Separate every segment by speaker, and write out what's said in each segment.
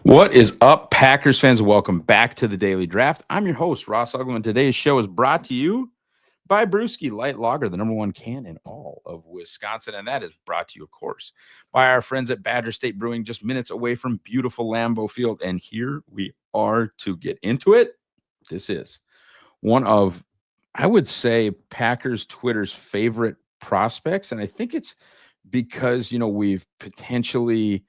Speaker 1: What is up, Packers fans? Welcome back to the Daily Draft. I'm your host, Ross Uglem, and today's show is brought to you by Brewski Light Lager, the number one can in all of Wisconsin. And that is brought to you, of course, by our friends at Badger State Brewing, just minutes away from beautiful Lambeau Field. And here we are to get into it. This is one of, I would say, Packers Twitter's favorite prospects. And I think it's because, we've potentially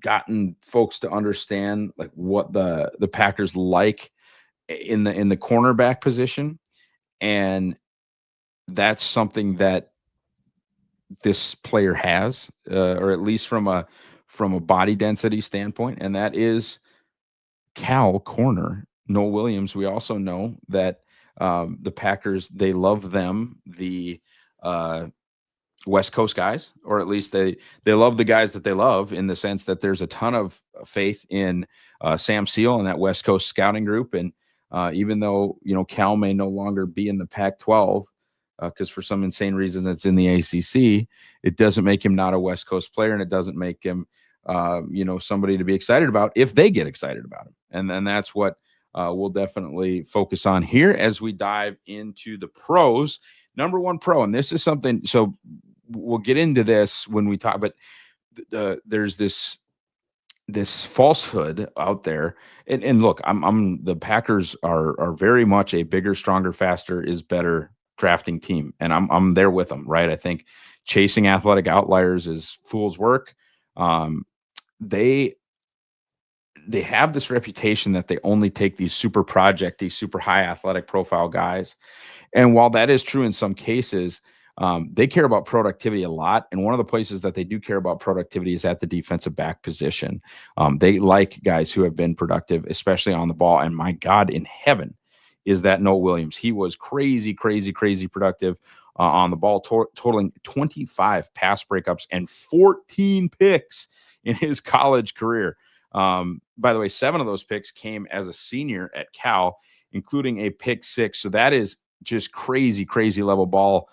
Speaker 1: gotten folks to understand like what the Packers like in the cornerback position, and that's something that this player has, or at least from a body density standpoint, and that is Cal corner Nohl Williams. We also know that the Packers, they love them, the West Coast guys, or at least they love the guys that they love, in the sense that there's a ton of faith in Sam Seal and that West Coast scouting group. And even though Cal may no longer be in the Pac-12 because for some insane reason it's in the ACC, it doesn't make him not a West Coast player, and it doesn't make him somebody to be excited about if they get excited about him. And then that's what we'll definitely focus on here as we dive into the pros. Number one pro, and this is something, so we'll get into this when we talk, but there's this falsehood out there. And look, I'm the Packers are very much a bigger, stronger, faster is better drafting team, and I'm there with them, right? I think chasing athletic outliers is fool's work. They have this reputation that they only take these super high athletic profile guys. And while that is true in some cases, they care about productivity a lot. And one of the places that they do care about productivity is at the defensive back position. They like guys who have been productive, especially on the ball. And my God in heaven is that Nohl Williams. He was crazy productive on the ball, totaling 25 pass breakups and 14 picks in his college career. By the way, 7 of those picks came as a senior at Cal, including a pick 6. So that is just crazy level ball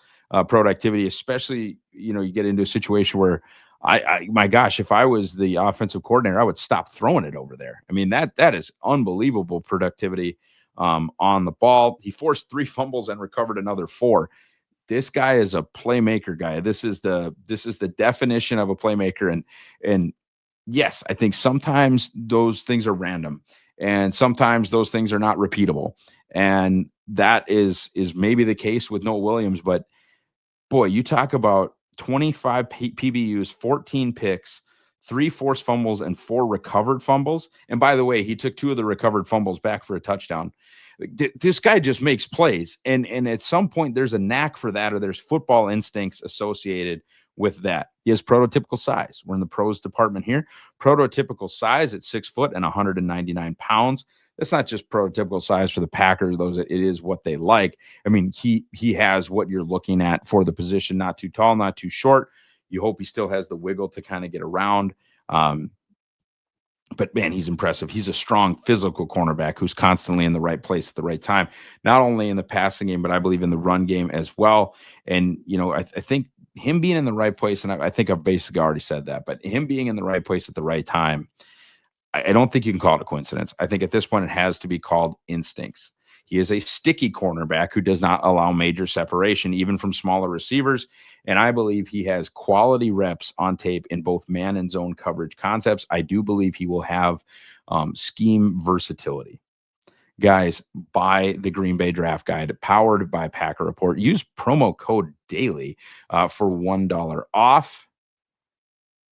Speaker 1: productivity, especially, you get into a situation where my gosh, if I was the offensive coordinator, I would stop throwing it over there. I mean, that is unbelievable productivity on the ball. He forced 3 fumbles and recovered another 4. This guy is a playmaker guy. This is the definition of a playmaker. And yes, I think sometimes those things are random, and sometimes those things are not repeatable. And that is maybe the case with Nohl Williams. But boy, you talk about 25 PBUs, 14 picks, 3 forced fumbles, and 4 recovered fumbles. And by the way, he took 2 of the recovered fumbles back for a touchdown. This guy just makes plays. And at some point, there's a knack for that, or there's football instincts associated with that. He has prototypical size. We're in the pros department here. Prototypical size at 6 foot and 199 pounds. That's not just prototypical size for the Packers. It is what they like. I mean, he has what you're looking at for the position. Not too tall, not too short. You hope he still has the wiggle to kind of get around. But man, he's impressive. He's a strong physical cornerback who's constantly in the right place at the right time, not only in the passing game, but I believe in the run game as well. And, I think him being in the right place, and I think I've basically already said that, but him being in the right place at the right time, I don't think you can call it a coincidence. I think at this point it has to be called instincts. He is a sticky cornerback who does not allow major separation, even from smaller receivers. And I believe he has quality reps on tape in both man and zone coverage concepts. I do believe he will have scheme versatility. Guys, buy the Green Bay Draft Guide, powered by Packer Report. Use promo code DAILY for $1 off.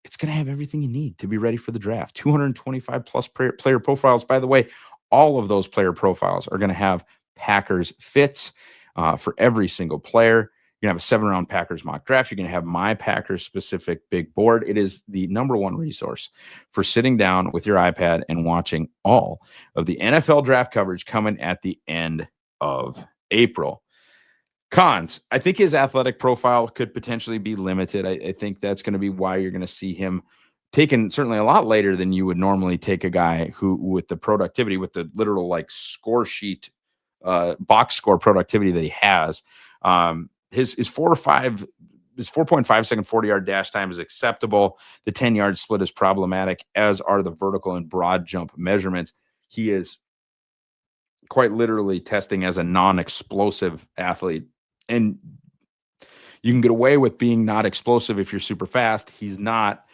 Speaker 1: It's going to have everything you need to be ready for the draft. 225 plus player profiles. By the way, all of those player profiles are going to have Packers fits for every single player. You're going to have a 7-round Packers mock draft. You're going to have my Packers specific big board. It is the number one resource for sitting down with your iPad and watching all of the NFL draft coverage coming at the end of April. Cons, I think his athletic profile could potentially be limited. I think that's going to be why you're going to see him taken certainly a lot later than you would normally take a guy who, with the productivity, with the literal like score sheet, box score productivity that he has. His 4 or 5 his 4.5 second 40-yard dash time is acceptable. The 10-yard split is problematic, as are the vertical and broad jump measurements. He is quite literally testing as a non-explosive athlete. And you can get away with being not explosive if you're super fast. He's not.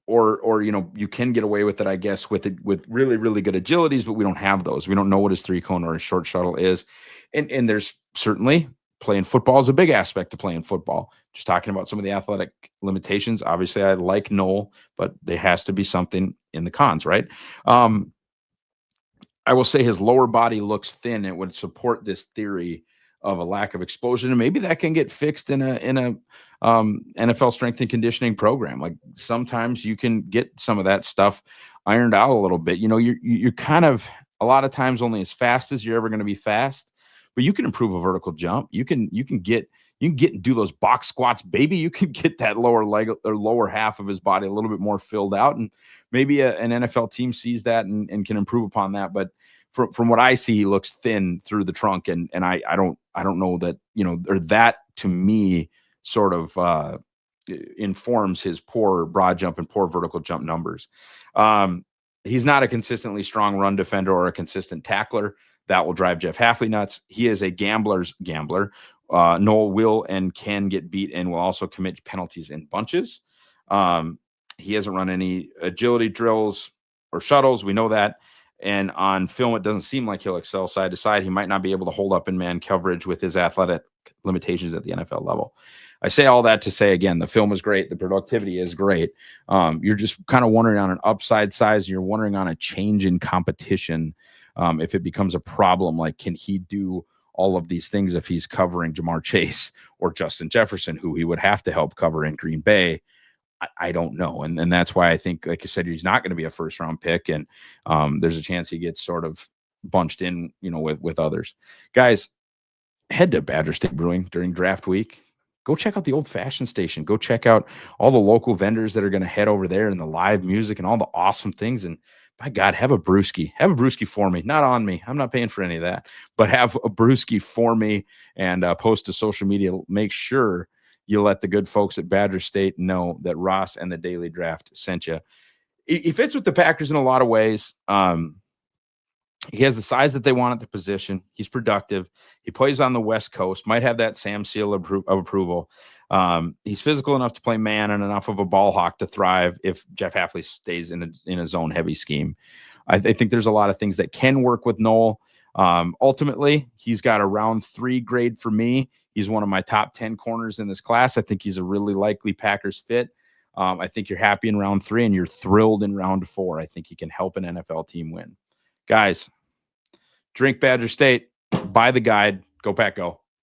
Speaker 1: Or you can get away with it, I guess, with really, really good agilities, but we don't have those. We don't know what his 3-cone or his short shuttle is. And there's certainly playing football is a big aspect to playing football. Just talking about some of the athletic limitations. Obviously, I like Nohl, but there has to be something in the cons, right? I will say his lower body looks thin. It would support this theory of a lack of explosion, and maybe that can get fixed in a NFL strength and conditioning program. Like sometimes you can get some of that stuff ironed out a little bit. You're kind of a lot of times only as fast as you're ever going to be fast, but you can improve a vertical jump. You can get and do those box squats, baby. You can get that lower leg or lower half of his body a little bit more filled out, and maybe an NFL team sees that and can improve upon that. But from what I see, he looks thin through the trunk, and I don't know that, or that to me sort of informs his poor broad jump and poor vertical jump numbers. He's not a consistently strong run defender or a consistent tackler. That will drive Jeff Hafley nuts. He is a gambler's gambler. Nohl will and can get beat and will also commit penalties in bunches. He hasn't run any agility drills or shuttles. We know that. And on film, it doesn't seem like he'll excel side to side. He might not be able to hold up in man coverage with his athletic limitations at the NFL level. I say all that to say, again, the film is great. The productivity is great. You're just kind of wondering on an upside size. You're wondering on a change in competition. If it becomes a problem, like, can he do all of these things if he's covering Jamar Chase or Justin Jefferson, who he would have to help cover in Green Bay? I don't know. And that's why I think, like I said, he's not going to be a first round pick. And there's a chance he gets sort of bunched in, with others. Guys, head to Badger State Brewing during draft week. Go check out the Old Fashioned Station. Go check out all the local vendors that are going to head over there and the live music and all the awesome things. And by God, have a brewski. Have a brewski for me, not on me. I'm not paying for any of that, but have a brewski for me and post to social media. Make sure you let the good folks at Badger State know that Ross and the Daily Draft sent you. He fits with the Packers in a lot of ways. He has the size that they want at the position. He's productive. He plays on the West Coast, might have that Sam seal of approval. He's physical enough to play man and enough of a ball hawk to thrive if Jeff Hafley stays in a zone-heavy scheme. I think there's a lot of things that can work with Nohl. Ultimately, he's got a round 3 grade for me. He's one of my top 10 corners in this class. I think he's a really likely Packers fit. I think you're happy in round 3 and you're thrilled in round 4. I think he can help an NFL team win. Guys, drink Badger State, buy the guide, go Pack Go.